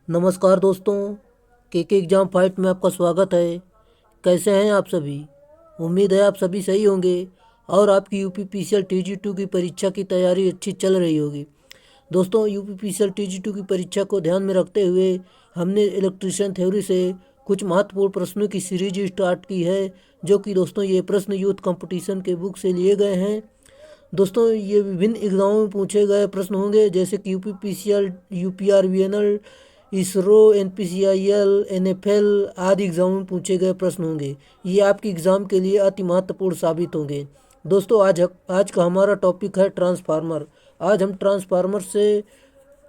नमस्कार दोस्तों, के एग्ज़ाम फाइट में आपका स्वागत है। कैसे हैं आप सभी? उम्मीद है आप सभी सही होंगे और आपकी यूपीपीसीएल टीजी2 की परीक्षा की तैयारी अच्छी चल रही होगी। दोस्तों, यूपीपीसीएल टीजी2 की परीक्षा को ध्यान में रखते हुए हमने इलेक्ट्रीशियन थ्योरी से कुछ महत्वपूर्ण प्रश्नों की सीरीज स्टार्ट की है, जो कि दोस्तों ये प्रश्न यूथ कंपटीशन के बुक से लिए गए हैं। दोस्तों, ये विभिन्न एग्जामों में पूछे गए प्रश्न होंगे, जैसे कि यूपीपीसीएल, यूपीआरवीएनएल, इसरो, एनपीसीआईएल, एनएफएल आदि एग्जामों में पूछे गए प्रश्न होंगे। ये आपके एग्ज़ाम के लिए अति महत्वपूर्ण साबित होंगे। दोस्तों, आज का हमारा टॉपिक है ट्रांसफार्मर। आज हम ट्रांसफार्मर से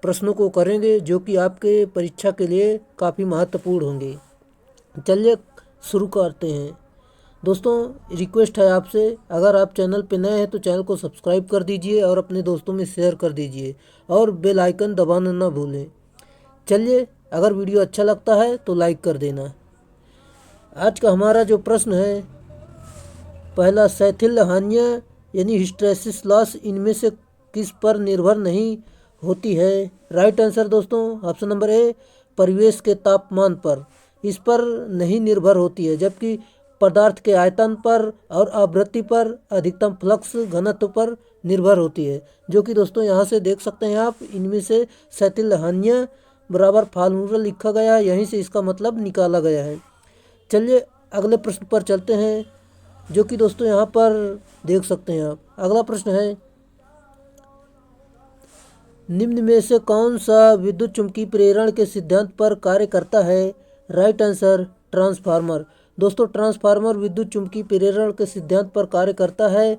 प्रश्नों को करेंगे, जो कि आपके परीक्षा के लिए काफ़ी महत्वपूर्ण होंगे। चलिए शुरू करते हैं। दोस्तों, रिक्वेस्ट है आपसे, अगर आप चैनल पर नए हैं तो चैनल को सब्सक्राइब कर दीजिए और अपने दोस्तों में शेयर कर दीजिए और बेल आइकन दबाना ना भूलें। चलिए, अगर वीडियो अच्छा लगता है तो लाइक कर देना। आज का हमारा जो प्रश्न है, पहला, शैथिल हानियाँ यानी हिस्टैरिसीस लॉस इनमें से किस पर निर्भर नहीं होती है? राइट आंसर दोस्तों, ऑप्शन नंबर ए, परिवेश के तापमान पर। इस पर नहीं निर्भर होती है, जबकि पदार्थ के आयतन पर और आवृत्ति पर, अधिकतम फ्लक्स घनत्व पर निर्भर होती है, जो कि दोस्तों यहाँ से देख सकते हैं आप। इनमें से शैथिल हानियाँ बराबर फार्मूला लिखा गया है, यहीं से इसका मतलब निकाला गया है। चलिए अगले प्रश्न पर चलते हैं, जो कि दोस्तों यहाँ पर देख सकते हैं आप। अगला प्रश्न है, निम्न में से कौन सा विद्युत चुम्बकीय प्रेरण के सिद्धांत पर कार्य करता है? Right answer, transformer. दोस्तों, ट्रांसफार्मर विद्युत चुम्बकीय प्रेरण के सिद्धांत पर कार्य करता है।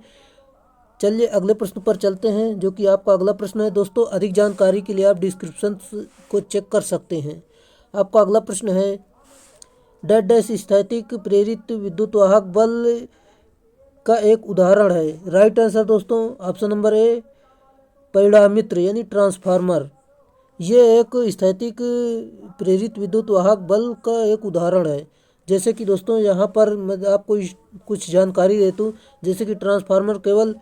चलिए अगले प्रश्न पर चलते हैं, जो कि आपका अगला प्रश्न है। दोस्तों, अधिक जानकारी के लिए आप डिस्क्रिप्शन को चेक कर सकते हैं। आपका अगला प्रश्न है, डैश डैश स्थैतिक प्रेरित विद्युत वाहक बल का एक उदाहरण है। राइट आंसर दोस्तों, ऑप्शन नंबर ए, परिणामित्र यानी ट्रांसफार्मर। ये एक स्थैतिक प्रेरित विद्युत वाहक बल का एक उदाहरण है। जैसे कि दोस्तों यहाँ पर मैं आपको कुछ जानकारी देता हूँ, जैसे कि ट्रांसफार्मर केवल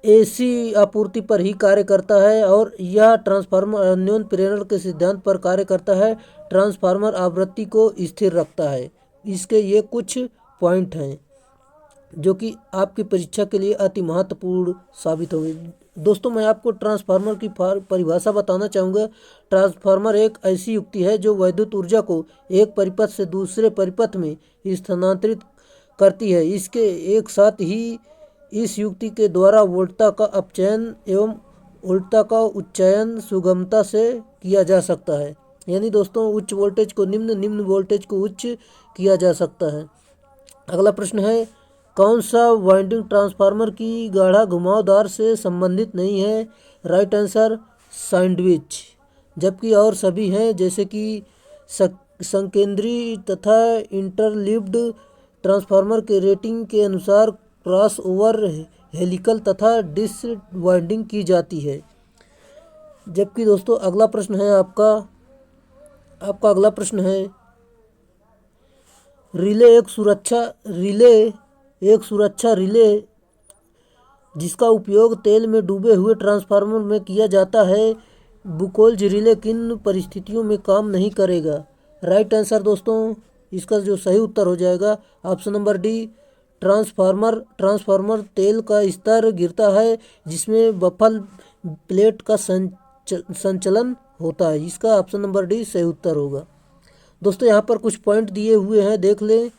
एसी आपूर्ति पर ही कार्य करता है और यह ट्रांसफार्मर अन्योन प्रेरण के सिद्धांत पर कार्य करता है। ट्रांसफार्मर आवृत्ति को स्थिर रखता है। इसके ये कुछ पॉइंट हैं, जो कि आपकी परीक्षा के लिए अति महत्वपूर्ण साबित होंगे। दोस्तों, मैं आपको ट्रांसफार्मर की परिभाषा बताना चाहूँगा। ट्रांसफार्मर एक ऐसी युक्ति है जो विद्युत ऊर्जा को एक परिपथ से दूसरे परिपथ में स्थानांतरित करती है। इसके एक साथ ही इस युक्ति के द्वारा वोल्टता का अपचयन एवं वोल्टता का उच्चयन सुगमता से किया जा सकता है। यानी दोस्तों, उच्च वोल्टेज को निम्न, निम्न वोल्टेज को उच्च किया जा सकता है। अगला प्रश्न है, कौन सा वाइंडिंग ट्रांसफार्मर की गाढ़ा घुमावदार से संबंधित नहीं है? Right answer, sandwich. जबकि और सभी हैं, जैसे कि संकेंद्री तथा इंटरलीव्ड ट्रांसफार्मर के रेटिंग के अनुसार क्रॉस ओवर, हेलिकल तथा डिस वाइंडिंग की जाती है। जबकि दोस्तों अगला प्रश्न है आपका अगला प्रश्न है, एक सुरक्षा रिले जिसका उपयोग तेल में डूबे हुए ट्रांसफार्मर में किया जाता है, बुकोल्ज रिले किन परिस्थितियों में काम नहीं करेगा? राइट आंसर दोस्तों, इसका जो सही उत्तर हो जाएगा ऑप्शन नंबर डी, ट्रांसफार्मर तेल का स्तर गिरता है जिसमें बफल प्लेट का संचलन होता है। इसका ऑप्शन नंबर डी सही उत्तर होगा। दोस्तों, यहाँ पर कुछ पॉइंट दिए हुए हैं, देख लें।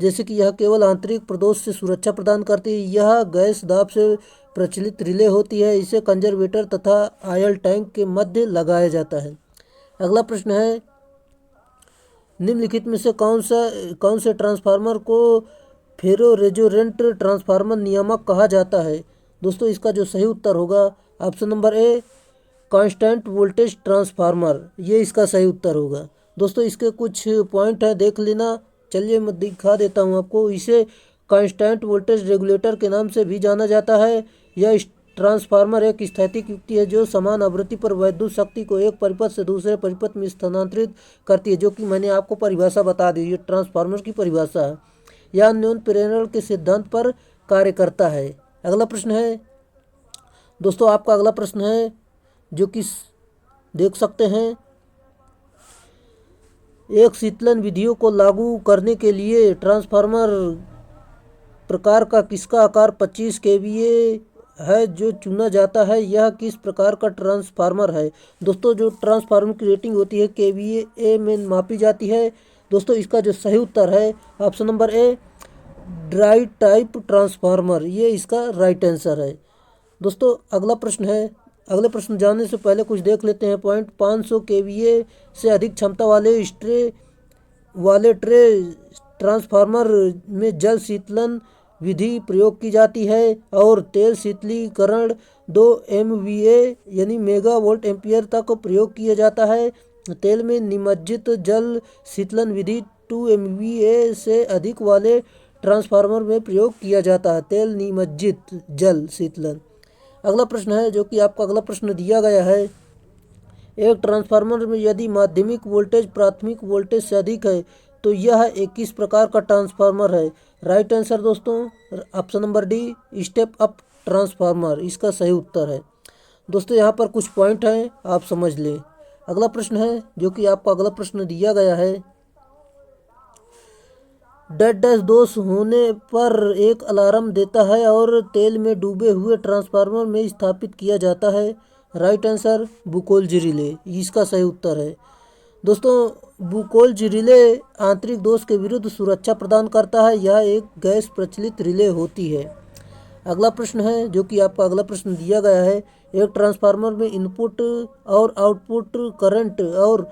जैसे कि यह केवल आंतरिक प्रदोष से सुरक्षा प्रदान करती है। यह गैस दाब से प्रचलित रिले होती है। इसे कंजर्वेटर तथा ऑयल टैंक के मध्य लगाया जाता है। अगला प्रश्न है, निम्नलिखित में से कौन से ट्रांसफार्मर को फेरो रेजोनेंट ट्रांसफार्मर नियामक कहा जाता है? दोस्तों, इसका जो सही उत्तर होगा option number A, constant voltage transformer. ये इसका सही उत्तर होगा। दोस्तों, इसके कुछ पॉइंट हैं, देख लेना। चलिए मैं दिखा देता हूँ आपको। इसे कांस्टेंट वोल्टेज रेगुलेटर के नाम से भी जाना जाता है। यह ट्रांसफार्मर एक स्थैतिक युक्ति है जो समान आवृत्ति पर विद्युत शक्ति को एक परिपथ से दूसरे परिपथ में स्थानांतरित करती है, जो कि मैंने आपको परिभाषा बता दी। ये ट्रांसफार्मर की परिभाषा है। यह अन्योन प्रेरण के सिद्धांत पर कार्य करता है। अगला प्रश्न है दोस्तों, आपका अगला प्रश्न है, जो कि देख सकते हैं। एक शीतलन विधियों को लागू करने के लिए ट्रांसफार्मर प्रकार का किसका आकार 25 केवीए है जो चुना जाता है? यह किस प्रकार का ट्रांसफार्मर है? दोस्तों जो ट्रांसफार्मर की रेटिंग होती है केवीए में मापी जाती है। दोस्तों इसका जो सही उत्तर है option number A, dry type transformer, ये इसका राइट आंसर है। दोस्तों अगला प्रश्न है, अगले प्रश्न जानने से पहले कुछ देख लेते हैं पॉइंट। 500 केवीए से अधिक क्षमता वाले ट्रे ट्रांसफार्मर में जल शीतलन विधि प्रयोग की जाती है और तेल शीतलीकरण 2 MVA यानी मेगा वोल्ट एम्पियर तक प्रयोग किया जाता है। तेल में निमज्जित जल शीतलन विधि 2 MVA से अधिक वाले ट्रांसफार्मर में प्रयोग किया जाता है, तेल निमज्जित जल शीतलन। अगला प्रश्न है जो कि आपका अगला प्रश्न दिया गया है, एक ट्रांसफार्मर में यदि माध्यमिक वोल्टेज प्राथमिक वोल्टेज से अधिक है तो यह एक किस प्रकार का ट्रांसफार्मर है? राइट आंसर दोस्तों option number D, step up transformer, इसका सही उत्तर है। दोस्तों यहाँ पर कुछ पॉइंट हैं, आप समझ लें। अगला प्रश्न है जो कि आपको अगला प्रश्न दिया गया है, डेड डैश दोष होने पर एक अलार्म देता है और तेल में डूबे हुए ट्रांसफार्मर में स्थापित किया जाता है। राइट आंसर बुकोल्ज रिले, इसका सही उत्तर है। दोस्तों बुकोल्ज रिले आंतरिक दोष के विरुद्ध सुरक्षा प्रदान करता है, यह एक गैस प्रचलित रिले होती है। अगला प्रश्न है जो कि आपका अगला प्रश्न दिया गया है, एक ट्रांसफार्मर में इनपुट और आउटपुट करंट और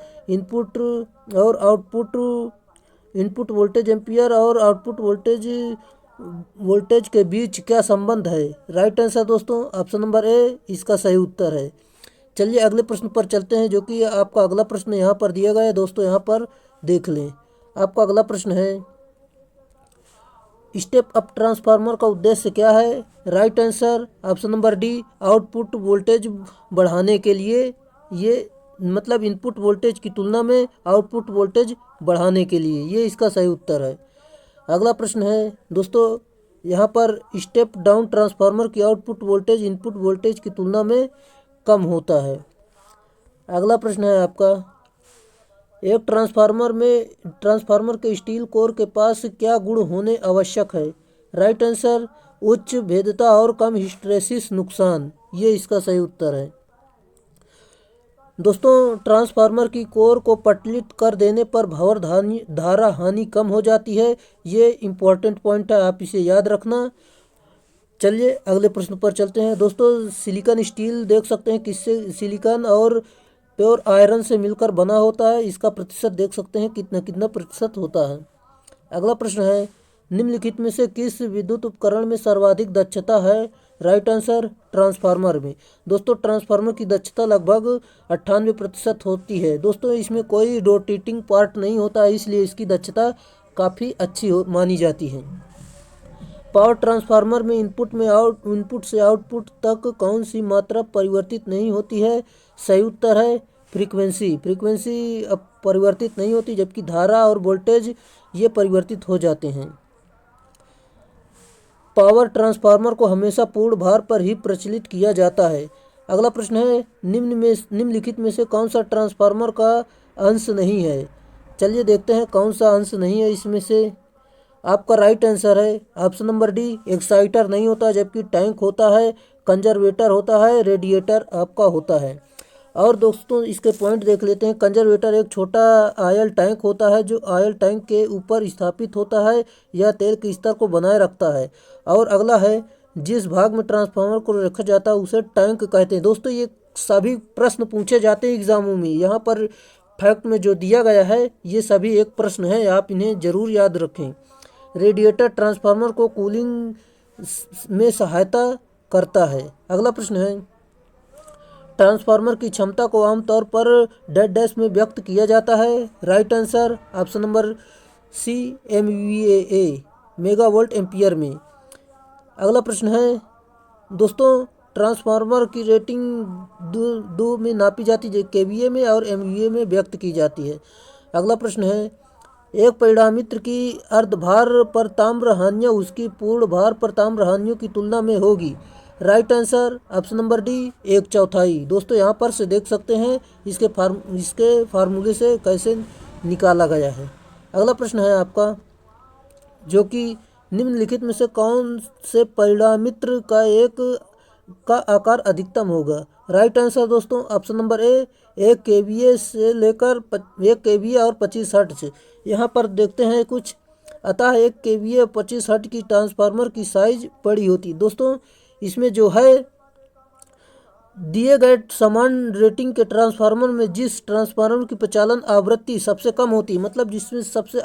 इनपुट वोल्टेज एम्पियर और आउटपुट वोल्टेज के बीच क्या संबंध है? राइट आंसर दोस्तों ऑप्शन नंबर ए, इसका सही उत्तर है। चलिए अगले प्रश्न पर चलते हैं जो कि आपका अगला प्रश्न यहाँ पर दिया गया है। दोस्तों यहाँ पर देख लें, आपका अगला प्रश्न है, स्टेप अप ट्रांसफार्मर का उद्देश्य क्या है? Right answer option number D, output voltage बढ़ाने के लिए, ये मतलब इनपुट वोल्टेज की तुलना में आउटपुट वोल्टेज बढ़ाने के लिए, ये इसका सही उत्तर है। अगला प्रश्न है दोस्तों यहाँ पर, स्टेप डाउन ट्रांसफार्मर की आउटपुट वोल्टेज इनपुट वोल्टेज की तुलना में कम होता है। अगला प्रश्न है आपका, एक ट्रांसफार्मर के स्टील कोर के पास क्या गुण होने आवश्यक है? राइट आंसर उच्च भेद्यता और कम हिस्टैरिसीस नुकसान, ये इसका सही उत्तर है। दोस्तों ट्रांसफार्मर की कोर को पटलित कर देने पर भंवर धारा हानि कम हो जाती है, ये इम्पोर्टेंट पॉइंट है, आप इसे याद रखना। चलिए अगले प्रश्न पर चलते हैं। दोस्तों सिलिकॉन स्टील देख सकते हैं किससे, सिलिकॉन और प्योर आयरन से मिलकर बना होता है, इसका प्रतिशत देख सकते हैं कितना कितना प्रतिशत होता है। अगला प्रश्न है, निम्नलिखित में से किस विद्युत उपकरण में सर्वाधिक दक्षता है? राइट आंसर ट्रांसफार्मर में। दोस्तों ट्रांसफार्मर की दक्षता लगभग 98% होती है। दोस्तों इसमें कोई रोटेटिंग पार्ट नहीं होता है, इसलिए इसकी दक्षता काफ़ी अच्छी मानी जाती है। पावर ट्रांसफार्मर में इनपुट से आउटपुट तक कौन सी मात्रा परिवर्तित नहीं होती है? सही उत्तर है फ्रीक्वेंसी परिवर्तित नहीं होती, जबकि धारा और वोल्टेज ये परिवर्तित हो जाते हैं। पावर ट्रांसफार्मर को हमेशा पूर्ण भार पर ही प्रचलित किया जाता है। अगला प्रश्न है, निम्नलिखित में से कौन सा ट्रांसफार्मर का अंश नहीं है? चलिए देखते हैं कौन सा अंश नहीं है इसमें से। आपका राइट आंसर है ऑप्शन नंबर डी, एक्साइटर नहीं होता, जबकि टैंक होता है, कंजर्वेटर होता है, रेडिएटर आपका होता है। और दोस्तों इसके पॉइंट देख लेते हैं। कंजर्वेटर एक छोटा ऑयल टैंक होता है जो ऑयल टैंक के ऊपर स्थापित होता है, यह तेल के स्तर को बनाए रखता है। और अगला है, जिस भाग में ट्रांसफार्मर को रखा जाता है उसे टैंक कहते हैं। दोस्तों ये सभी प्रश्न पूछे जाते हैं एग्जामों में, यहाँ पर फैक्ट में जो दिया गया है ये सभी एक प्रश्न है, आप इन्हें जरूर याद रखें। रेडिएटर ट्रांसफार्मर को कूलिंग में सहायता करता है। अगला प्रश्न है, ट्रांसफार्मर की क्षमता को आमतौर पर डेड डैश में व्यक्त किया जाता है। Right answer option number C, MVA mega volt ampere में। अगला प्रश्न है दोस्तों, ट्रांसफार्मर की रेटिंग दो में नापी जाती है, KVA में और MVA में व्यक्त की जाती है। अगला प्रश्न है, एक परिणामित्र की अर्धभार पर ताम्र हानियाँ उसकी पूर्ण भार पर ताम्र हानियों की तुलना में होगी। Right answer option number D, 1/4। दोस्तों यहाँ पर से देख सकते हैं इसके फार्मूले से कैसे निकाला गया है। अगला प्रश्न है आपका, जो कि निम्नलिखित में से कौन से परिणामित्र का आकार अधिकतम होगा। राइट आंसर दोस्तों ऑप्शन नंबर ए, 1 kVA से लेकर 1 kVA और 25 हर्ट्ज। यहाँ पर देखते हैं कुछ, अतः 1 kVA और 25 हर्ट्ज की ट्रांसफार्मर की साइज बड़ी होती है। दोस्तों इसमें जो है दिए गए समान रेटिंग के ट्रांसफार्मर में जिस ट्रांसफार्मर की प्रचालन आवृत्ति सबसे कम होती है, मतलब जिसमें सबसे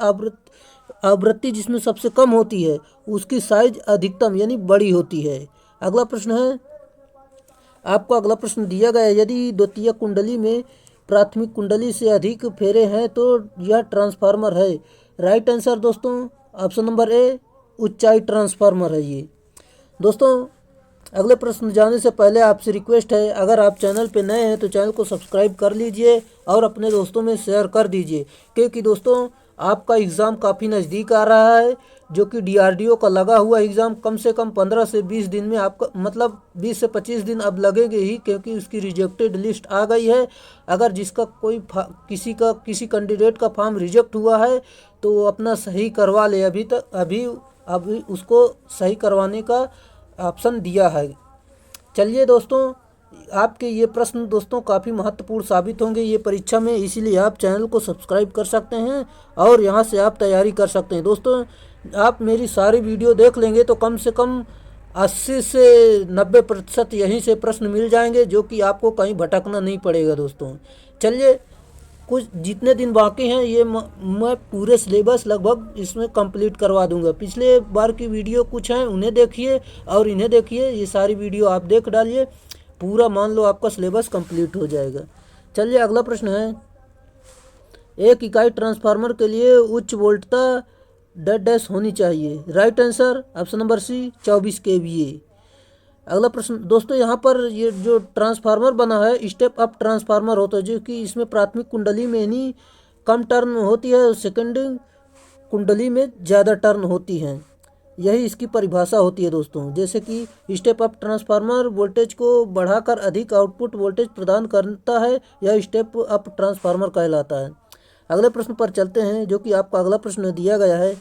आवृत्ति जिसमें सबसे कम होती है, उसकी साइज अधिकतम यानी बड़ी होती है। अगला प्रश्न है आपको, अगला प्रश्न दिया गया है, यदि द्वितीयक कुंडली में प्राथमिक कुंडली से अधिक फेरे हैं तो यह ट्रांसफार्मर है। राइट आंसर दोस्तों ऑप्शन नंबर ए, ऊंचाई ट्रांसफार्मर है ये। दोस्तों अगले प्रश्न जाने से पहले आपसे रिक्वेस्ट है, अगर आप चैनल पे नए हैं तो चैनल को सब्सक्राइब कर लीजिए और अपने दोस्तों में शेयर कर दीजिए, क्योंकि दोस्तों आपका एग्ज़ाम काफ़ी नज़दीक आ रहा है, जो कि DRDO का लगा हुआ एग्ज़ाम कम से कम 15 से 20 दिन में आपका, मतलब 20 से 25 दिन अब लगेंगे ही, क्योंकि उसकी रिजेक्टेड लिस्ट आ गई है। अगर जिसका किसी कैंडिडेट का फॉर्म रिजेक्ट हुआ है तो अपना सही करवा ले, अभी उसको सही करवाने का ऑप्शन दिया है। चलिए दोस्तों, आपके ये प्रश्न दोस्तों काफ़ी महत्वपूर्ण साबित होंगे ये परीक्षा में, इसीलिए आप चैनल को सब्सक्राइब कर सकते हैं और यहाँ से आप तैयारी कर सकते हैं। दोस्तों आप मेरी सारी वीडियो देख लेंगे तो कम से कम 80 से 90% यहीं से प्रश्न मिल जाएंगे, जो कि आपको कहीं भटकना नहीं पड़ेगा। दोस्तों चलिए, कुछ जितने दिन बाकी हैं ये मैं पूरे सिलेबस लगभग इसमें कंप्लीट करवा दूंगा। पिछले बार की वीडियो कुछ हैं उन्हें देखिए और इन्हें देखिए, ये सारी वीडियो आप देख डालिए, पूरा मान लो आपका सिलेबस कंप्लीट हो जाएगा। चलिए अगला प्रश्न है, एक इकाई ट्रांसफार्मर के लिए उच्च वोल्टता डैश होनी चाहिए। Right answer option number C, 24 kVA। अगला प्रश्न दोस्तों, यहाँ पर ये जो ट्रांसफार्मर बना है स्टेप अप ट्रांसफार्मर होता है, जो कि इसमें प्राथमिक कुंडली में ही कम टर्न होती है और सेकेंड कुंडली में ज़्यादा टर्न होती हैं, यही इसकी परिभाषा होती है। दोस्तों जैसे कि स्टेप अप ट्रांसफार्मर वोल्टेज को बढ़ाकर अधिक आउटपुट वोल्टेज प्रदान करता है, यह स्टेप अप ट्रांसफार्मर कहलाता है। अगले प्रश्न पर चलते हैं, जो कि आपका अगला प्रश्न दिया गया है,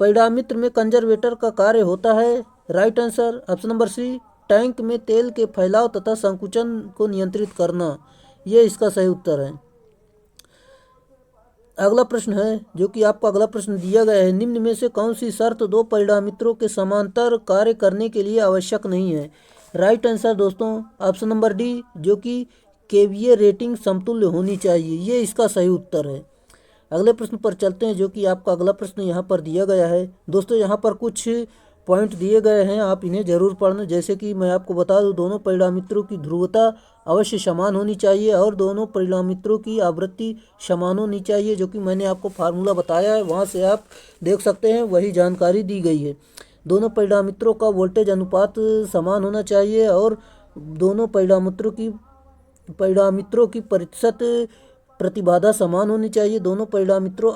परिणामित्र में कंजर्वेटर का कार्य होता है। Right answer option number C, tank में तेल के फैलाव तथा संकुचन को नियंत्रित करना, ये इसका सही उत्तर है। अगला प्रश्न है, जो कि आपको अगला प्रश्न दिया गया है, निम्न में से कौन सी शर्त दो परिणामित्रों के समांतर कार्य करने के लिए आवश्यक नहीं है। राइट आंसर दोस्तों ऑप्शन नंबर डी, जो कि KVA रेटिंग समतुल्य होनी चाहिए, ये इसका सही उत्तर है। अगले प्रश्न पर चलते हैं, जो कि आपका अगला प्रश्न यहाँ पर दिया गया है। दोस्तों यहाँ पर कुछ पॉइंट दिए गए हैं, आप इन्हें जरूर पढ़ना। जैसे कि मैं आपको बता दूं, दोनों परिणामित्रों की ध्रुवता अवश्य समान होनी चाहिए और दोनों परिणामित्रों की आवृत्ति समान होनी चाहिए, जो कि मैंने आपको फार्मूला बताया है, वहाँ से आप देख सकते हैं, वही जानकारी दी गई है। दोनों परिणामित्रों का वोल्टेज अनुपात समान होना चाहिए और दोनों परिणामित्रों की प्रतिशत प्रतिबाधा समान होनी चाहिए। दोनों परिणामित्रों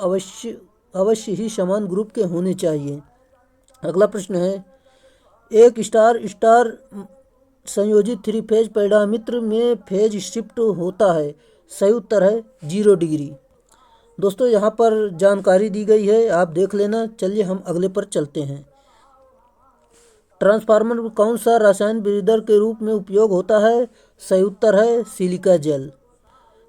अवश्य ही समान ग्रुप के होने चाहिए। अगला प्रश्न है, एक स्टार स्टार संयोजित 3 फेज परिणामित्र में फेज शिफ्ट होता है। सही उत्तर है 0 डिग्री। दोस्तों यहाँ पर जानकारी दी गई है, आप देख लेना। चलिए हम अगले पर चलते हैं। ट्रांसफार्मर में कौन सा रसायन ब्रीदर के रूप में उपयोग होता है। सही उत्तर है सिलिका जेल।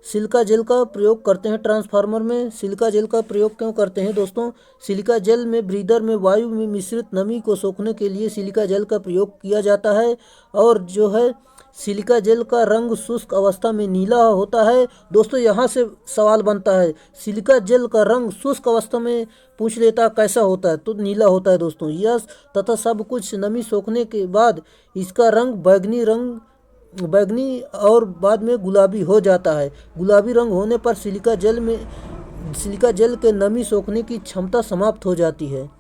सिलिका जेल का प्रयोग करते हैं ट्रांसफार्मर में। सिलिका जेल का प्रयोग क्यों करते हैं दोस्तों, सिलिका जेल में ब्रीदर में वायु में मिश्रित नमी को सोखने के लिए सिलिका जेल का प्रयोग किया जाता है। और जो है सिलिका जेल का रंग शुष्क अवस्था में नीला होता है। दोस्तों यहाँ से सवाल बनता है, सिलिका जेल का रंग शुष्क अवस्था में पूछ लेता कैसा होता है, तो नीला होता है दोस्तों। यस तथा सब कुछ नमी सोखने के बाद इसका रंग बैगनी और बाद में गुलाबी हो जाता है। गुलाबी रंग होने पर सिलिका जेल के नमी सोखने की क्षमता समाप्त हो जाती है।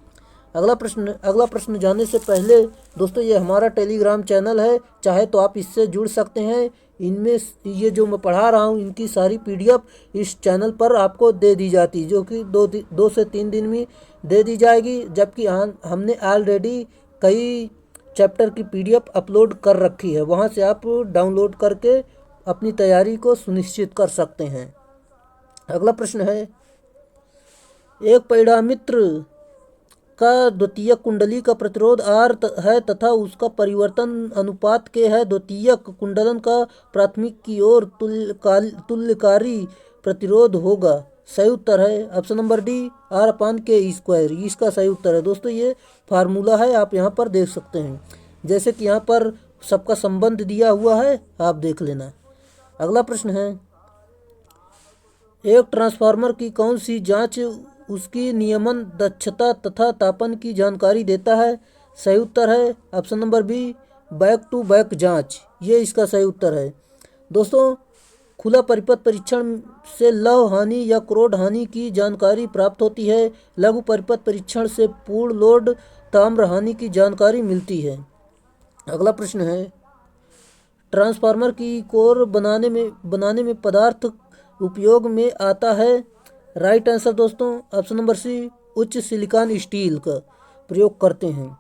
अगला प्रश्न जाने से पहले दोस्तों, ये हमारा टेलीग्राम चैनल है, चाहे तो आप इससे जुड़ सकते हैं। इनमें ये जो मैं पढ़ा रहा हूँ इनकी सारी PDF इस चैनल पर आपको दे दी जाती है, जो कि 2 से 3 दिन में दे दी जाएगी। जबकि हमने ऑलरेडी कई चैप्टर की PDF अपलोड कर रखी है, वहाँ से आप डाउनलोड करके अपनी तैयारी को सुनिश्चित कर सकते हैं। अगला प्रश्न है, एक परिणामित्र का द्वितीयक कुंडली का प्रतिरोध R है तथा उसका परिवर्तन अनुपात के है। द्वितीयक कुंडलन का प्राथमिक की ओर तुल्यकारी प्रतिरोध होगा। सही उत्तर है ऑप्शन नंबर डी, R/K²। इसका सही उत्तर है दोस्तों। ये फार्मूला है, आप यहाँ पर देख सकते हैं। जैसे कि यहाँ पर सबका संबंध दिया हुआ है, आप देख लेना। अगला प्रश्न है, एक ट्रांसफार्मर की कौन सी जांच उसकी नियमन दक्षता तथा तापन की जानकारी देता है? सही उत्तर है option number B, back to back जांच। ये इसका सही उत्तर है दोस्तों। खुला परिपथ परीक्षण से लौह हानि या क्रोड हानि की जानकारी प्राप्त होती है। लघु परिपथ परीक्षण से पूर्ण लोड ताम्र हानि की जानकारी मिलती है। अगला प्रश्न है, ट्रांसफार्मर की कोर बनाने में पदार्थ उपयोग में आता है। राइट आंसर दोस्तों ऑप्शन नंबर सी, उच्च सिलिकॉन स्टील का प्रयोग करते हैं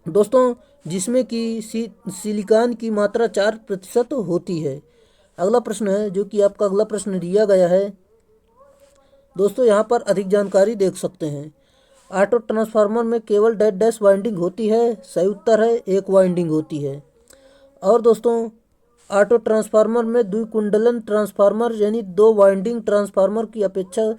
दोस्तों, जिसमें कि सिलिकॉन की मात्रा 4% होती है। अगला प्रश्न है, जो कि आपका अगला प्रश्न दिया गया है दोस्तों, यहाँ पर अधिक जानकारी देख सकते हैं। ऑटो ट्रांसफार्मर में केवल डैश वाइंडिंग होती है। सही उत्तर है, एक वाइंडिंग होती है। और दोस्तों, ऑटो ट्रांसफार्मर में द्विकुंडलन ट्रांसफार्मर यानी 2 वाइंडिंग ट्रांसफार्मर की अपेक्षा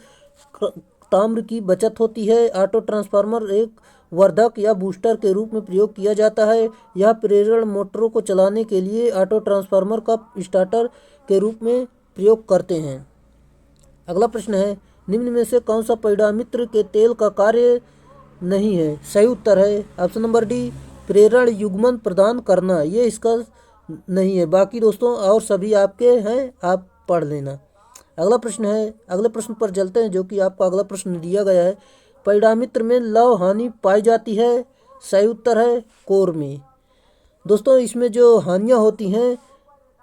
ताम्र की बचत होती है। ऑटो ट्रांसफार्मर एक वर्धक या बूस्टर के रूप में प्रयोग किया जाता है। यह प्रेरण मोटरों को चलाने के लिए ऑटो ट्रांसफार्मर का स्टार्टर के रूप में प्रयोग करते हैं। अगला प्रश्न है, निम्न में से कौन सा परिणामित्र के तेल का कार्य नहीं है? सही उत्तर है ऑप्शन नंबर डी, प्रेरण युग्मन प्रदान करना। ये इसका नहीं है। बाकी दोस्तों और सभी आपके हैं, आप पढ़ लेना। अगला प्रश्न है, अगले प्रश्न पर चलते हैं, जो कि आपका अगला प्रश्न दिया गया है। परिणामित्र में लौह हानि पाई जाती है। सही उत्तर है कोर में। दोस्तों, इसमें जो हानियाँ होती हैं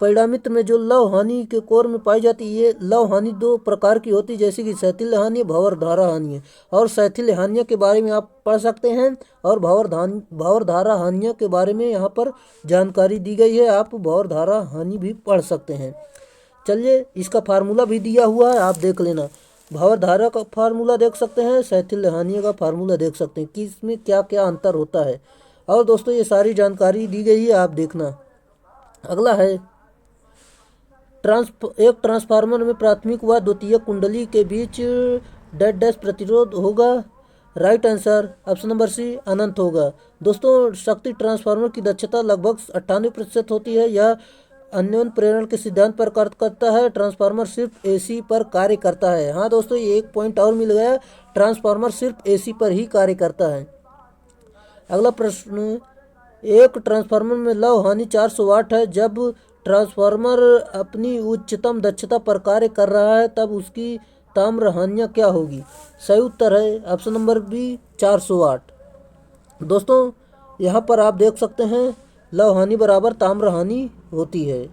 परिणामित्र में, जो लौह हानि के कोर में पाई जाती है, ये लौह हानि 2 प्रकार की होती है, जैसे कि शैथिल्य हानि, भंवरधारा हानि है। और शैथिल्य हानियों के बारे में आप पढ़ सकते हैं और भंवरधारा हानियों के बारे में यहाँ पर जानकारी दी गई है। आप भंवरधारा हानि भी पढ़ सकते हैं। चलिए, इसका फार्मूला भी दिया हुआ है, आप देख लेना। भंवरधारा का फार्मूला देख सकते हैं, शैथिल्य हानि का फार्मूला देख सकते हैं कि इसमें क्या क्या अंतर होता है। और दोस्तों, ये सारी जानकारी दी गई है, आप देखना। अगला है, एक ट्रांसफार्मर में प्राथमिक व द्वितीयक कुंडली के बीच डैश प्रतिरोध होगा। Right answer option number C, अनंत होगा। दोस्तों, शक्ति ट्रांसफार्मर की दक्षता लगभग 98% होती है। यह अन्योन्य प्रेरण के सिद्धांत पर कार्य करता है। ट्रांसफार्मर सिर्फ एसी पर कार्य करता है। हाँ दोस्तों, ये एक पॉइंट और मिल गया, ट्रांसफार्मर सिर्फ एसी पर ही कार्य करता है। अगला प्रश्न, एक ट्रांसफार्मर में लौह हानि 400 वाट है। जब ट्रांसफार्मर अपनी उच्चतम दक्षता पर कार्य कर रहा है, तब उसकी ताम्र हानियाँ क्या होगी? सही उत्तर है ऑप्शन नंबर बी, 400 वाट। दोस्तों, यहाँ पर आप देख सकते हैं, लौह हानि बराबर ताम्र हानि होती है।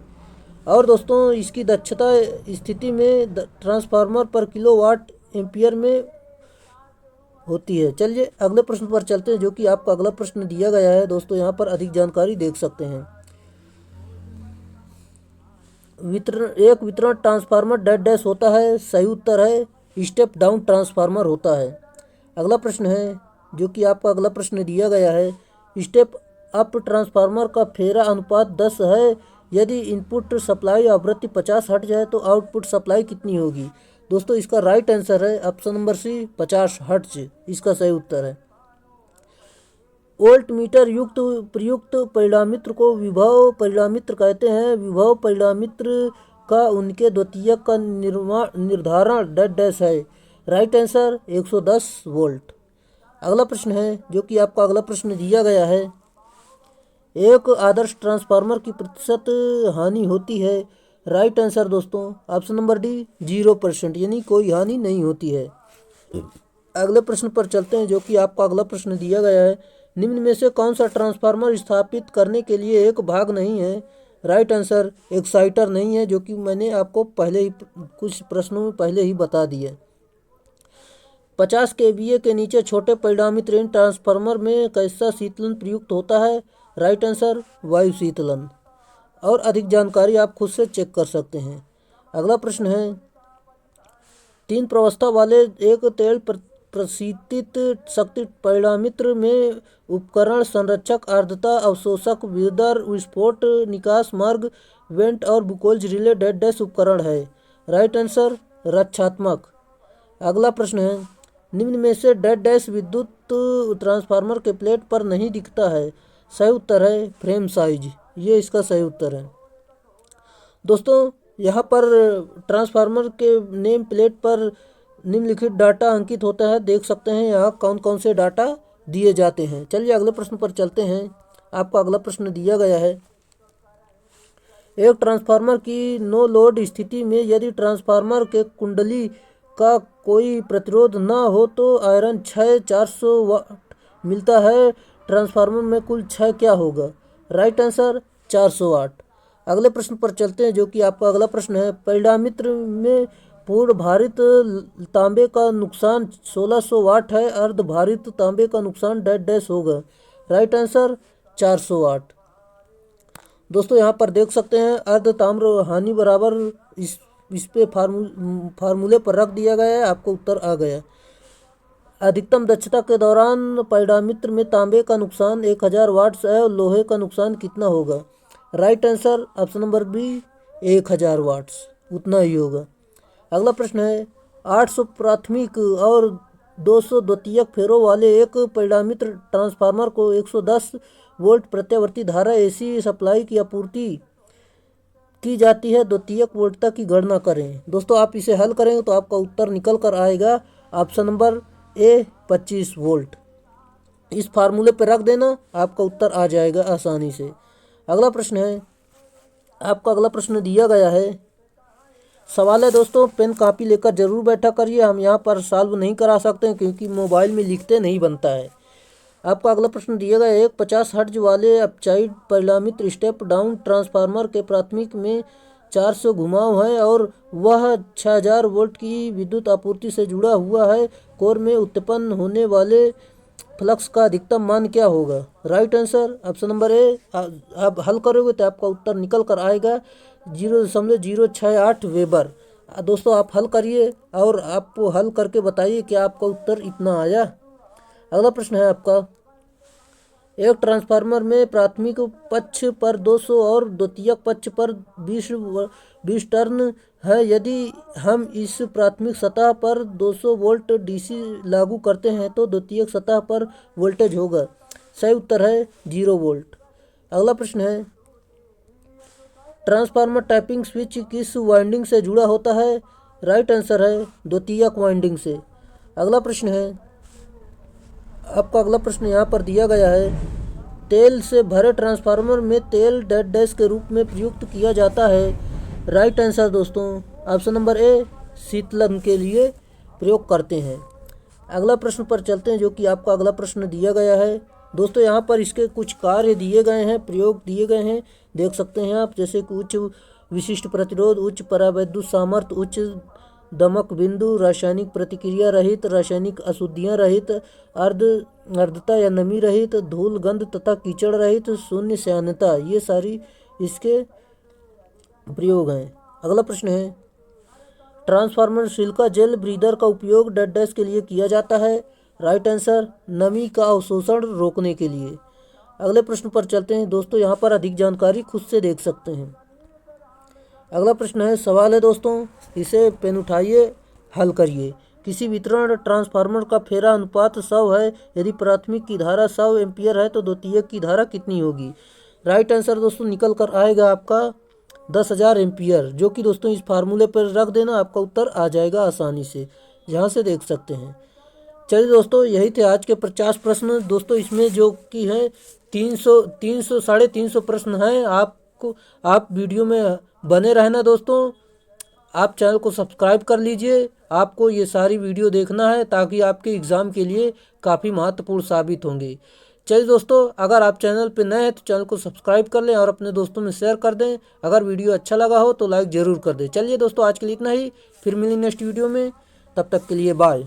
और दोस्तों, इसकी दक्षता स्थिति में ट्रांसफार्मर पर किलोवाट एम्पियर में होती है। चलिए अगले प्रश्न पर चलते हैं, जो कि आपका अगला प्रश्न दिया गया है दोस्तों। यहाँ पर अधिक जानकारी देख सकते हैं। एक वितरण ट्रांसफार्मर डैश होता है। सही उत्तर है स्टेप डाउन ट्रांसफार्मर होता है। अगला प्रश्न है, जो कि आपका अगला प्रश्न दिया गया है। स्टेप अप ट्रांसफार्मर का फेरा अनुपात 10 है। यदि इनपुट सप्लाई आवृत्ति 50 हर्ट्ज है तो आउटपुट सप्लाई कितनी होगी? दोस्तों, इसका राइट आंसर है ऑप्शन नंबर सी, 50 हर्ट्ज। इसका सही उत्तर है। वोल्ट मीटर युक्त प्रयुक्त परिणामित्र को विभव परिणामित्र कहते हैं। विभव परिणामित्र का उनके द्वितीयक का निर्धारण डैश है। Right answer 110 volt. अगला प्रश्न है, जो कि आपका अगला प्रश्न दिया गया है। एक आदर्श ट्रांसफार्मर की प्रतिशत हानि होती है। राइट आंसर दोस्तों ऑप्शन नंबर डी, 0%, यानी कोई हानि नहीं होती है। अगले प्रश्न पर चलते हैं, जो कि आपका अगला प्रश्न दिया गया है। निम्न में से कौन सा ट्रांसफार्मर स्थापित करने के लिए एक भाग नहीं है? राइट आंसर एक्साइटर नहीं है, जो कि मैंने आपको पहले ही कुछ प्रश्नों में पहले ही बता दिया। 50 kVA के नीचे छोटे परिणामित्र इन ट्रांसफार्मर में कैसा शीतलन प्रयुक्त होता है? राइट आंसर वायु शीतलन। और अधिक जानकारी आप खुद से चेक कर सकते हैं। अगला प्रश्न है, 3 प्रवस्था वाले एक प्रशीतित शक्ति परिणामित्र में उपकरण, संरक्षक, आर्द्रता अवशोषक, विदर, विस्फोट निकास मार्ग, वेंट और बुकोल्ज रिले डेड डैश उपकरण है। राइट आंसर रक्षात्मक। अगला प्रश्न है, निम्न में से डेड डैश विद्युत ट्रांसफार्मर के प्लेट पर नहीं दिखता है। सही उत्तर है फ्रेम साइज, ये इसका सही उत्तर है। दोस्तों यहाँ पर ट्रांसफार्मर के नेम प्लेट पर निम्नलिखित डाटा अंकित होता है, देख सकते हैं यहाँ कौन कौन से डाटा दिए जाते हैं। चलिए अगले प्रश्न पर चलते हैं। आपका अगला प्रश्न दिया गया है, एक ट्रांसफार्मर की नो लोड स्थिति में यदि ट्रांसफार्मर के कुंडली का कोई प्रतिरोध न हो तो आयरन क्षय 400 वाट मिलता है। ट्रांसफार्मर में कुल क्षय क्या होगा? राइट आंसर 400 वाट। अगले प्रश्न पर चलते हैं जो कि आपका अगला प्रश्न है, परिणामित्र में पूर्ण भारित तांबे का नुकसान 1600 वाट है, अर्ध भारित तांबे का नुकसान डेड डैश होगा। राइट आंसर 400 वाट। दोस्तों यहाँ पर देख सकते हैं अर्ध ताम्र हानि बराबर इस पे फार्मूले पर रख दिया गया है, आपको उत्तर आ गया। अधिकतम दक्षता के दौरान परिणामित्र में तांबे का नुकसान 1000 वाट्स है और लोहे का नुकसान कितना होगा? Right answer option number B 1000 watts, उतना ही होगा। अगला प्रश्न है, 800 प्राथमिक और 200 द्वितीयक फेरों वाले एक परिणामित्र ट्रांसफार्मर को 110 वोल्ट प्रत्यावर्ती धारा एसी सप्लाई की आपूर्ति की जाती है। द्वितीयक वोल्टता की गणना करें। दोस्तों आप इसे हल करेंगे तो आपका उत्तर निकल कर आएगा ऑप्शन नंबर ए 25 वोल्ट। इस फार्मूले पर रख देना, आपका उत्तर आ जाएगा आसानी से। अगला प्रश्न है, आपका अगला प्रश्न दिया गया है, सवाल है दोस्तों पेन कापी लेकर जरूर बैठा करिए, हम यहाँ पर सॉल्व नहीं करा सकते हैं क्योंकि मोबाइल में लिखते नहीं बनता है। आपका अगला प्रश्न दिया गया है, एक 50 हर्ट्ज वाले अपसाइड परिणामित स्टेप डाउन ट्रांसफार्मर के प्राथमिक में 400 घुमाव है और वह 6000 वोल्ट की विद्युत आपूर्ति से जुड़ा हुआ है। कोर में उत्पन्न होने वाले फ्लक्स का अधिकतम मान क्या होगा? Right answer option number A. आप हल करोगे तो आपका उत्तर निकल कर आएगा 0.068 वेबर। दोस्तों आप हल करिए और आपको हल करके बताइए कि आपका उत्तर इतना आया। अगला प्रश्न है आपका, एक ट्रांसफार्मर में प्राथमिक पक्ष पर 200 और द्वितीयक पक्ष पर 20 टर्न है। यदि हम इस प्राथमिक सतह पर 200 वोल्ट डीसी लागू करते हैं तो द्वितीयक सतह पर वोल्टेज होगा। सही उत्तर है 0 वोल्ट। अगला प्रश्न है, ट्रांसफार्मर टैपिंग स्विच किस वाइंडिंग से जुड़ा होता है? राइट आंसर है द्वितीयक वाइंडिंग से। अगला प्रश्न है, आपका अगला प्रश्न यहाँ पर दिया गया है, तेल से भरे ट्रांसफार्मर में तेल डेड डैश के रूप में प्रयुक्त किया जाता है। राइट आंसर दोस्तों ऑप्शन नंबर ए शीतलन के लिए प्रयोग करते हैं। अगला प्रश्न पर चलते हैं जो कि आपका अगला प्रश्न दिया गया है। दोस्तों यहाँ पर इसके कुछ कार्य दिए गए हैं, प्रयोग दिए गए हैं, देख सकते हैं आप, जैसे कि उच्च विशिष्ट प्रतिरोध, उच्च परावैद्युत सामर्थ्य, उच्च दमक बिंदु, रासायनिक प्रतिक्रिया रहित, रासायनिक अशुद्धियाँ रहित, आर्द्रता या नमी रहित, धूल गंध तथा कीचड़ रहित, शून्य श्यानता, ये सारी इसके प्रयोग हैं। अगला प्रश्न है, ट्रांसफार्मर सिलिका जेल ब्रीदर का उपयोग डेड डैश के लिए किया जाता है। राइट आंसर नमी का अवशोषण रोकने के लिए। अगले प्रश्न पर चलते हैं दोस्तों, यहाँ पर अधिक जानकारी खुद से देख सकते हैं। अगला प्रश्न है, सवाल है दोस्तों, इसे पेन उठाइए, हल करिए। किसी वितरण ट्रांसफार्मर का फेरा अनुपात 100 है। यदि प्राथमिक की धारा 100 एम्पियर है तो द्वितीयक की धारा कितनी होगी? राइट आंसर दोस्तों निकल कर आएगा आपका 10,000 एम्पियर, जो कि दोस्तों इस फार्मूले पर रख देना, आपका उत्तर आ जाएगा आसानी से, यहाँ से देख सकते हैं। चलिए दोस्तों, यही थे आज के 50 प्रश्न। दोस्तों इसमें जो कि है 300 प्रश्न हैं। आप वीडियो में बने रहना दोस्तों, आप चैनल को सब्सक्राइब कर लीजिए। आपको ये सारी वीडियो देखना है ताकि आपके एग्ज़ाम के लिए काफ़ी महत्वपूर्ण साबित होंगे। चलिए दोस्तों, अगर आप चैनल पर नए हैं तो चैनल को सब्सक्राइब कर लें और अपने दोस्तों में शेयर कर दें। अगर वीडियो अच्छा लगा हो तो लाइक ज़रूर कर दें। चलिए दोस्तों, आज के लिए इतना ही, फिर मिलेंगे नेक्स्ट वीडियो में, तब तक के लिए बाय।